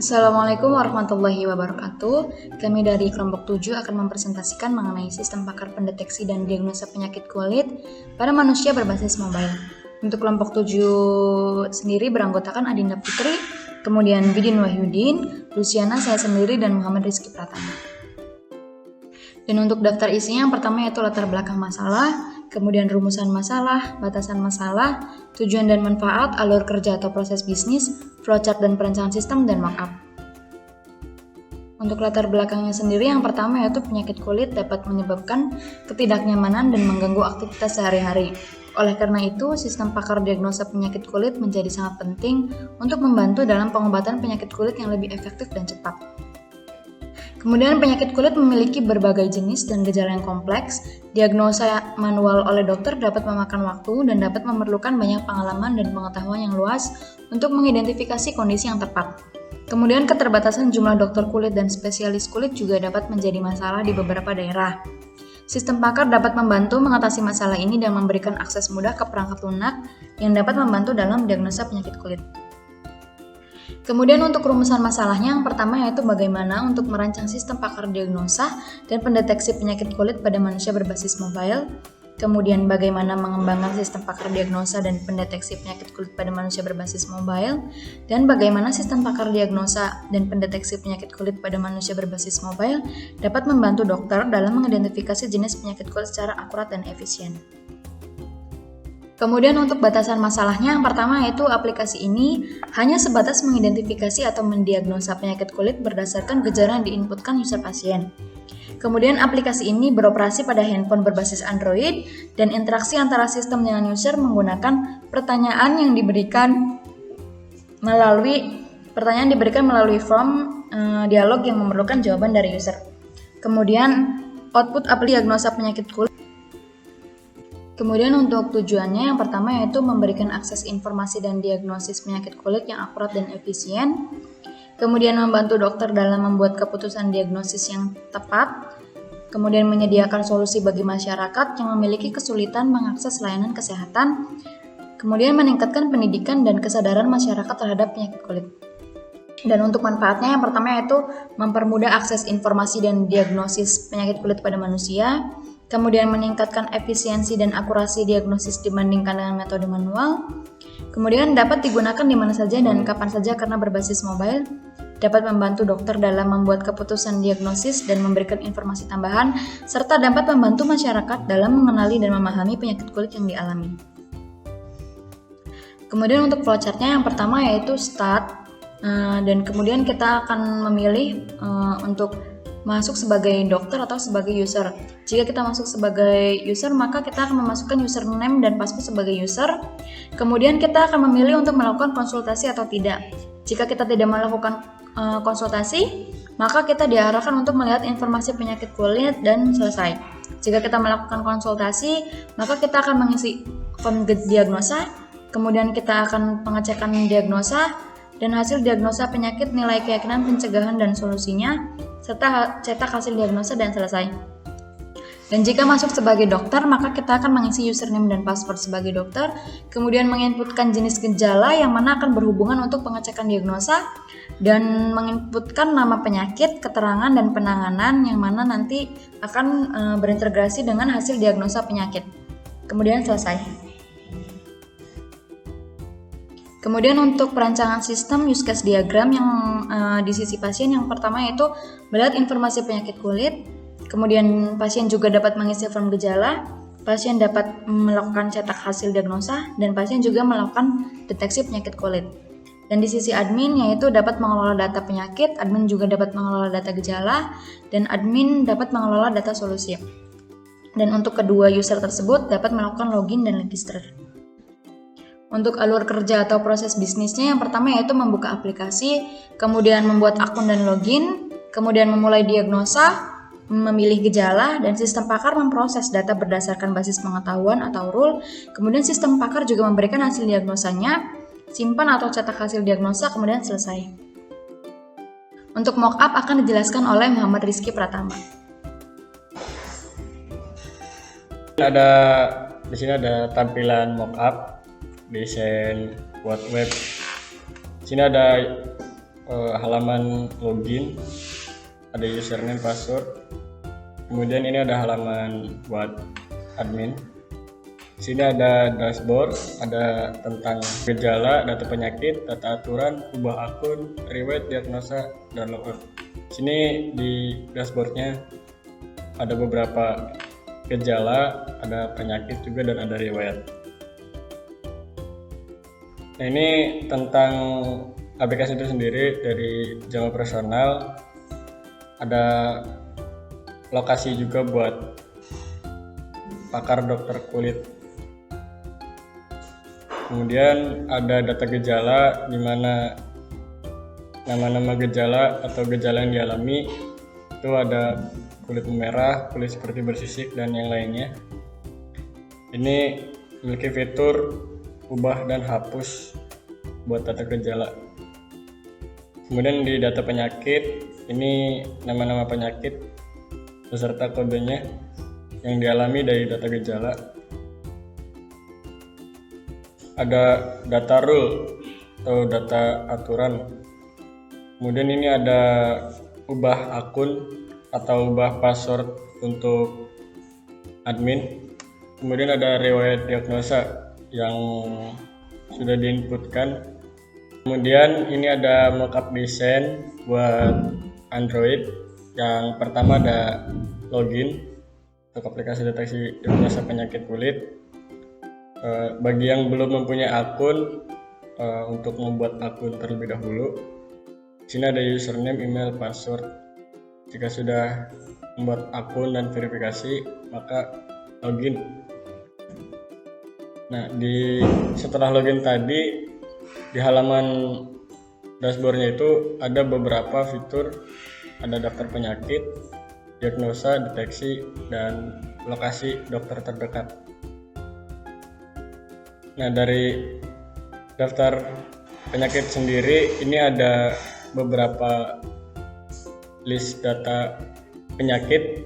Assalamualaikum warahmatullahi wabarakatuh. Kami dari kelompok 7 akan mempresentasikan mengenai sistem pakar pendeteksi dan diagnosa penyakit kulit pada manusia berbasis mobile. Untuk kelompok 7 sendiri beranggotakan Adinda Putri, kemudian Bidin Wahyudin, Luciana, saya sendiri, dan Muhammad Rizky Pratama. Dan untuk daftar isinya yang pertama yaitu latar belakang masalah, kemudian rumusan masalah, batasan masalah, tujuan dan manfaat, alur kerja atau proses bisnis, flowchart dan perencanaan sistem, dan mockup. Untuk latar belakangnya sendiri yang pertama yaitu penyakit kulit dapat menyebabkan ketidaknyamanan dan mengganggu aktivitas sehari-hari. Oleh karena itu, sistem pakar diagnosa penyakit kulit menjadi sangat penting untuk membantu dalam pengobatan penyakit kulit yang lebih efektif dan cepat. Kemudian penyakit kulit memiliki berbagai jenis dan gejala yang kompleks. Diagnosa manual oleh dokter dapat memakan waktu dan dapat memerlukan banyak pengalaman dan pengetahuan yang luas untuk mengidentifikasi kondisi yang tepat. Kemudian keterbatasan jumlah dokter kulit dan spesialis kulit juga dapat menjadi masalah di beberapa daerah. Sistem pakar dapat membantu mengatasi masalah ini dan memberikan akses mudah ke perangkat lunak yang dapat membantu dalam diagnosa penyakit kulit. Kemudian untuk rumusan masalahnya yang pertama yaitu bagaimana untuk merancang sistem pakar diagnosa dan pendeteksi penyakit kulit pada manusia berbasis mobile. Kemudian bagaimana mengembangkan sistem pakar diagnosa dan pendeteksi penyakit kulit pada manusia berbasis mobile. Dan bagaimana sistem pakar diagnosa dan pendeteksi penyakit kulit pada manusia berbasis mobile dapat membantu dokter dalam mengidentifikasi jenis penyakit kulit secara akurat dan efisien. Kemudian untuk batasan masalahnya yang pertama yaitu aplikasi ini hanya sebatas mengidentifikasi atau mendiagnosa penyakit kulit berdasarkan gejala yang diinputkan user pasien. Kemudian aplikasi ini beroperasi pada handphone berbasis Android dan interaksi antara sistem dengan user menggunakan pertanyaan yang diberikan melalui form dialog yang memerlukan jawaban dari user. Kemudian output aplikasi diagnosa penyakit kulit. Kemudian untuk tujuannya yang pertama yaitu memberikan akses informasi dan diagnosis penyakit kulit yang akurat dan efisien. Kemudian membantu dokter dalam membuat keputusan diagnosis yang tepat. Kemudian menyediakan solusi bagi masyarakat yang memiliki kesulitan mengakses layanan kesehatan. Kemudian meningkatkan pendidikan dan kesadaran masyarakat terhadap penyakit kulit. Dan untuk manfaatnya yang pertama yaitu mempermudah akses informasi dan diagnosis penyakit kulit pada manusia. Kemudian meningkatkan efisiensi dan akurasi diagnosis dibandingkan dengan metode manual. Kemudian dapat digunakan di mana saja dan kapan saja karena berbasis mobile. Dapat membantu dokter dalam membuat keputusan diagnosis dan memberikan informasi tambahan, serta dapat membantu masyarakat dalam mengenali dan memahami penyakit kulit yang dialami. Kemudian untuk flowchartnya yang pertama yaitu start, dan kemudian kita akan memilih untuk masuk sebagai dokter atau sebagai user. Jika kita masuk sebagai user, maka kita akan memasukkan username dan password sebagai user. Kemudian kita akan memilih untuk melakukan konsultasi atau tidak. Jika kita tidak melakukan konsultasi, maka kita diarahkan untuk melihat informasi penyakit kulit dan selesai. Jika kita melakukan konsultasi, maka kita akan mengisi form diagnosa, kemudian kita akan pengecekan diagnosa, dan hasil diagnosa penyakit, nilai keyakinan pencegahan dan solusinya, serta cetak hasil diagnosa dan selesai. Dan jika masuk sebagai dokter, maka kita akan mengisi username dan password sebagai dokter, kemudian menginputkan jenis gejala yang mana akan berhubungan untuk pengecekan diagnosa, dan menginputkan nama penyakit, keterangan, dan penanganan yang mana nanti akan berintegrasi dengan hasil diagnosa penyakit. Kemudian selesai. Kemudian untuk perancangan sistem use case diagram yang di sisi pasien yang pertama yaitu melihat informasi penyakit kulit, kemudian pasien juga dapat mengisi form gejala, pasien dapat melakukan cetak hasil diagnosa, dan pasien juga melakukan deteksi penyakit kulit. Dan di sisi admin yaitu dapat mengelola data penyakit, admin juga dapat mengelola data gejala, dan admin dapat mengelola data solusi. Dan untuk kedua user tersebut dapat melakukan login dan register. Untuk alur kerja atau proses bisnisnya yang pertama yaitu membuka aplikasi, kemudian membuat akun dan login, kemudian memulai diagnosa, memilih gejala, dan sistem pakar memproses data berdasarkan basis pengetahuan atau rule. Kemudian sistem pakar juga memberikan hasil diagnosanya, simpan atau cetak hasil diagnosa, kemudian selesai. Untuk mockup akan dijelaskan oleh Muhammad Rizky Pratama. Di sini ada tampilan mockup desain buat web. Di sini ada halaman login, ada username, password. Kemudian ini ada halaman buat admin. Sini ada dashboard, ada tentang gejala, data penyakit, data aturan, ubah akun, riwayat diagnosa, dan logout. Sini di dashboardnya ada beberapa gejala, ada penyakit juga, dan ada riwayat. Nah, ini tentang aplikasi itu sendiri dari Jam Operasional. Ada lokasi juga buat pakar dokter kulit. Kemudian ada data gejala, di mana nama-nama gejala atau gejala yang dialami itu ada kulit merah, kulit seperti bersisik, dan yang lainnya. Ini memiliki fitur ubah dan hapus buat data gejala. Kemudian di data penyakit, ini nama-nama penyakit beserta kodenya yang dialami dari data gejala. Ada data rule atau data aturan. Kemudian ini ada ubah akun atau ubah password untuk admin. Kemudian ada riwayat diagnosa yang sudah diinputkan. Kemudian ini ada mockup desain buat Android. Yang pertama ada login untuk aplikasi deteksi diagnosa penyakit kulit. Bagi yang belum mempunyai akun, untuk membuat akun terlebih dahulu. Di sini ada username, email, password. Jika sudah membuat akun dan verifikasi, maka login. Nah, setelah login tadi, di halaman dashboardnya itu ada beberapa fitur, ada daftar penyakit, diagnosa, deteksi, dan lokasi dokter terdekat. Nah, dari daftar penyakit sendiri ini ada beberapa list data penyakit,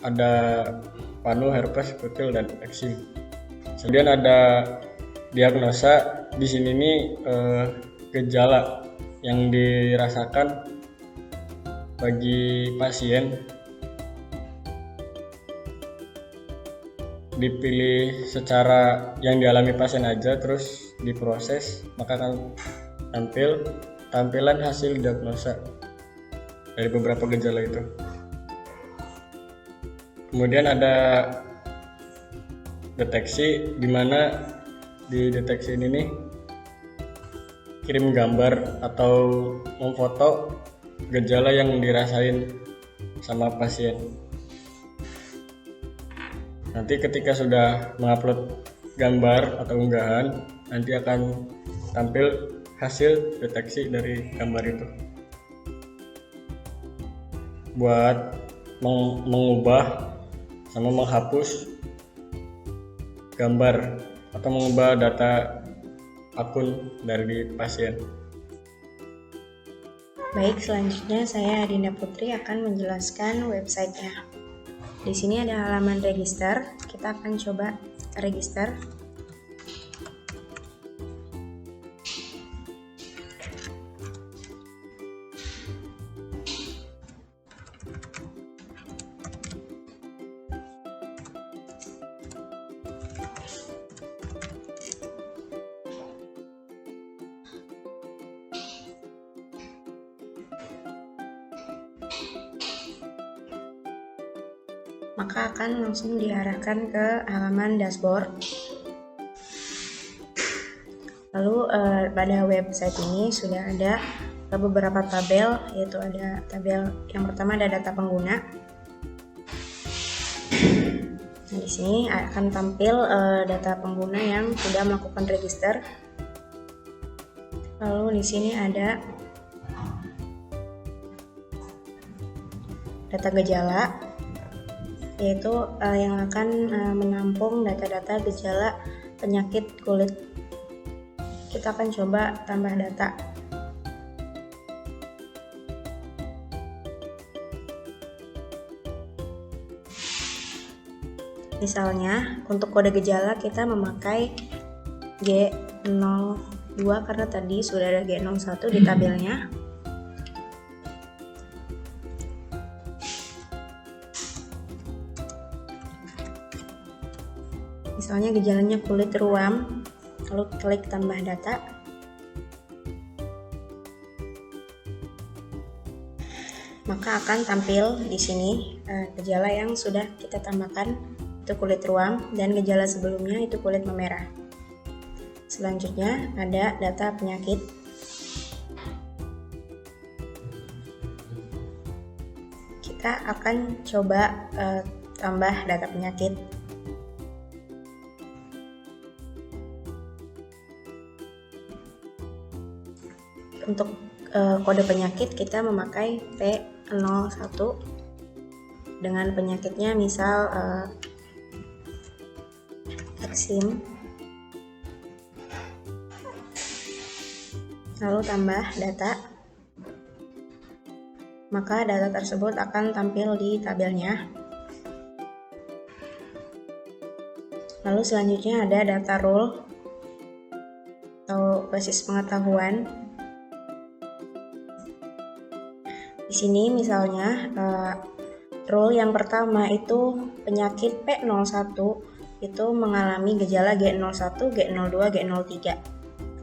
ada panu, herpes, kutil, dan eksim. Kemudian ada diagnosa. Di sini nih gejala yang dirasakan bagi pasien. Dipilih secara yang dialami pasien aja, terus diproses, maka akan tampilan hasil diagnosa dari beberapa gejala itu. Kemudian ada deteksi, di mana di deteksi ini nih kirim gambar atau memfoto gejala yang dirasain sama pasien. Nanti ketika sudah mengupload gambar atau unggahan, nanti akan tampil hasil deteksi dari gambar itu. Buat mengubah sama menghapus gambar atau mengubah data akun dari pasien. Baik, selanjutnya saya Adinda Putri akan menjelaskan websitenya. Di sini ada halaman register. Kita akan coba register. Maka akan langsung diarahkan ke halaman dashboard. Lalu pada website ini sudah ada beberapa tabel, yaitu ada tabel yang pertama ada data pengguna. Nah, di sini akan tampil data pengguna yang sudah melakukan register. Lalu di sini ada data gejala, yaitu yang akan menampung data-data gejala penyakit kulit. Kita akan coba tambah data. Misalnya untuk kode gejala kita memakai G02 karena tadi sudah ada G01 di tabelnya. Misalnya gejalanya kulit ruam, lalu klik tambah data. Maka akan tampil di sini gejala yang sudah kita tambahkan, itu kulit ruam, dan gejala sebelumnya itu kulit memerah. Selanjutnya ada data penyakit. Kita akan coba tambah data penyakit. Untuk kode penyakit kita memakai P01 dengan penyakitnya misal eksim, lalu tambah data, maka data tersebut akan tampil di tabelnya. Lalu selanjutnya ada data rule atau basis pengetahuan. Di sini misalnya rule yang pertama itu penyakit P01 itu mengalami gejala G01, G02, G03.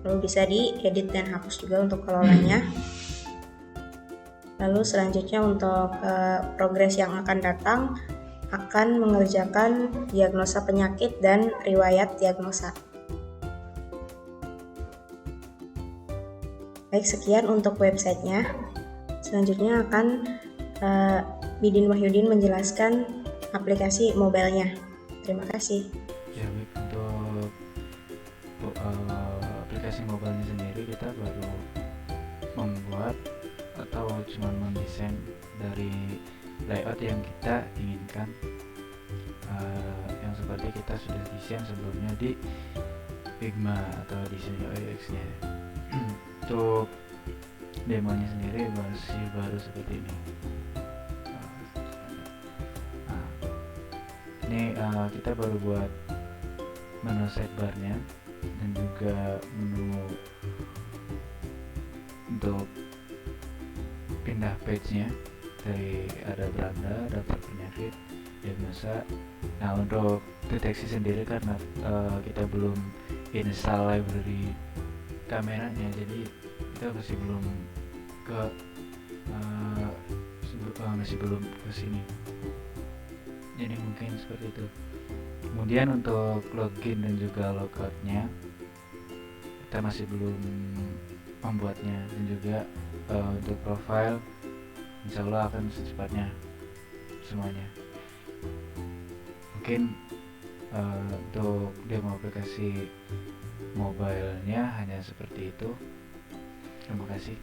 Lalu bisa diedit dan hapus juga untuk kelolanya. Lalu selanjutnya untuk progres yang akan datang akan mengerjakan diagnosa penyakit dan riwayat diagnosa. Baik, sekian untuk websitenya. Selanjutnya akan Bidin Wahyudin menjelaskan aplikasi mobilenya. Terima kasih. Ya, baik, untuk aplikasi mobilenya sendiri kita baru membuat atau cuma mendesain dari layout yang kita inginkan, yang seperti kita sudah desain sebelumnya di Figma atau di Studio UX-nya. Untuk demonya sendiri masih baru seperti ini. Ini kita baru buat menu sidebarnya dan juga menu untuk pindah page-nya dari ada beranda, daftar penyakit, diagnosa. Nah, untuk deteksi sendiri karena kita belum install library kameranya, jadi kita masih belum ke sini. Jadi mungkin seperti itu. Kemudian untuk login dan juga logoutnya kita masih belum membuatnya, dan juga untuk profile insya Allah akan secepatnya semuanya. Mungkin untuk demo aplikasi mobilenya hanya seperti itu. Terima kasih.